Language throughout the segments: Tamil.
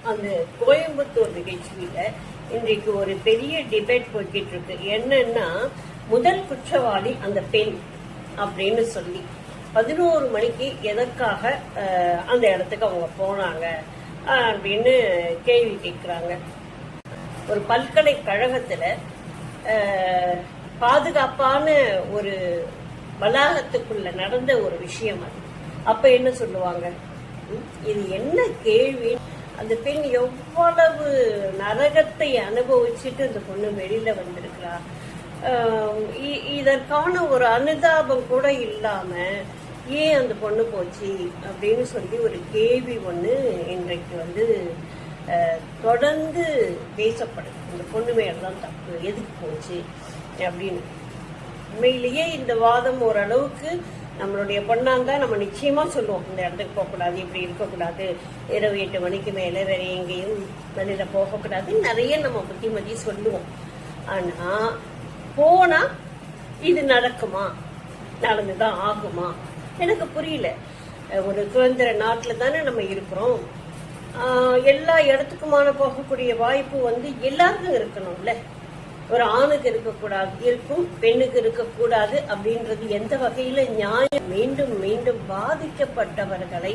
அந்த கோயம்புத்தூர் நிகழ்ச்சியில இன்றைக்கு ஒரு பெரிய டிபேட் போய்கிட்டு இருக்கு. என்னன்னா, முதல் குற்றவாளி அந்த பெண் அப்படின்னு சொல்லி 11 மணிக்கு எதற்காக அந்த இடத்துக்கு அவங்க போனாங்க அப்படின்னு கேள்வி கேட்கிறாங்க. ஒரு பல்கலைக்கழகத்துல பாதுகாப்பான ஒரு வளாகத்துக்குள்ள நடந்த ஒரு விஷயம் அது. அப்ப என்ன சொல்லுவாங்க? இது என்ன கேள்வி? அந்த பெண் எவ்வளவு நரகத்தை அனுபவிச்சுட்டு அந்த பொண்ணு வெளியில வந்திருக்கிறா. இதற்கான ஒரு அனுதாபம் கூட இல்லாம ஏன் அந்த பொண்ணு போச்சு அப்படின்னு சொல்லி ஒரு கேள்வி ஒண்ணு இன்றைக்கு தொடர்ந்து பேசப்படுது. இந்த பொண்ணு மேலதான் தப்பு, எதுக்கு போச்சு அப்படின்னு. உண்மையிலேயே இந்த வாதம் ஓரளவுக்கு நம்மளுடைய பொண்ணாங்க நம்ம நிச்சயமா சொல்லுவோம், இந்த இடத்துக்கு போகக்கூடாது, இப்படி இருக்கக்கூடாது, இரவு 8 மணிக்கு மேல வேற எங்கேயும் வெளியில போகக்கூடாது, நிறைய நம்ம புத்திமதி சொல்லுவோம். ஆனா போனா இது நடக்குமா, நடந்துதான் ஆகுமா? எனக்கு புரியல. ஒரு சுதந்திர நாட்டுல தானே நம்ம இருக்கிறோம். எல்லா இடத்துக்குமான போகக்கூடிய வாய்ப்பு எல்லாருக்கும் இருக்கணும்ல. ஒரு ஆணுக்கு இருக்கக்கூடாது, இருக்கும், பெண்ணுக்கு இருக்கக்கூடாது அப்படின்றது எந்த வகையில நியாயம்? மீண்டும் மீண்டும் பாதிக்கப்பட்டவர்களை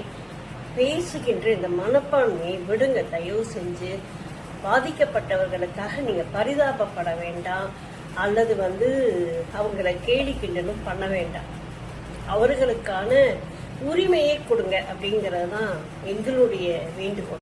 பேசுகின்ற இந்த மனப்பான்மையை விடுங்க, தயவு செஞ்சு. பாதிக்கப்பட்டவர்களுக்காக நீங்க பரிதாபப்பட வேண்டாம், அல்லது அவங்களை கேலி கிண்டலும் பண்ண வேண்டாம். அவர்களுக்கான உரிமையை கொடுங்க அப்படிங்கறது தான் எங்களுடைய வேண்டுகோள்.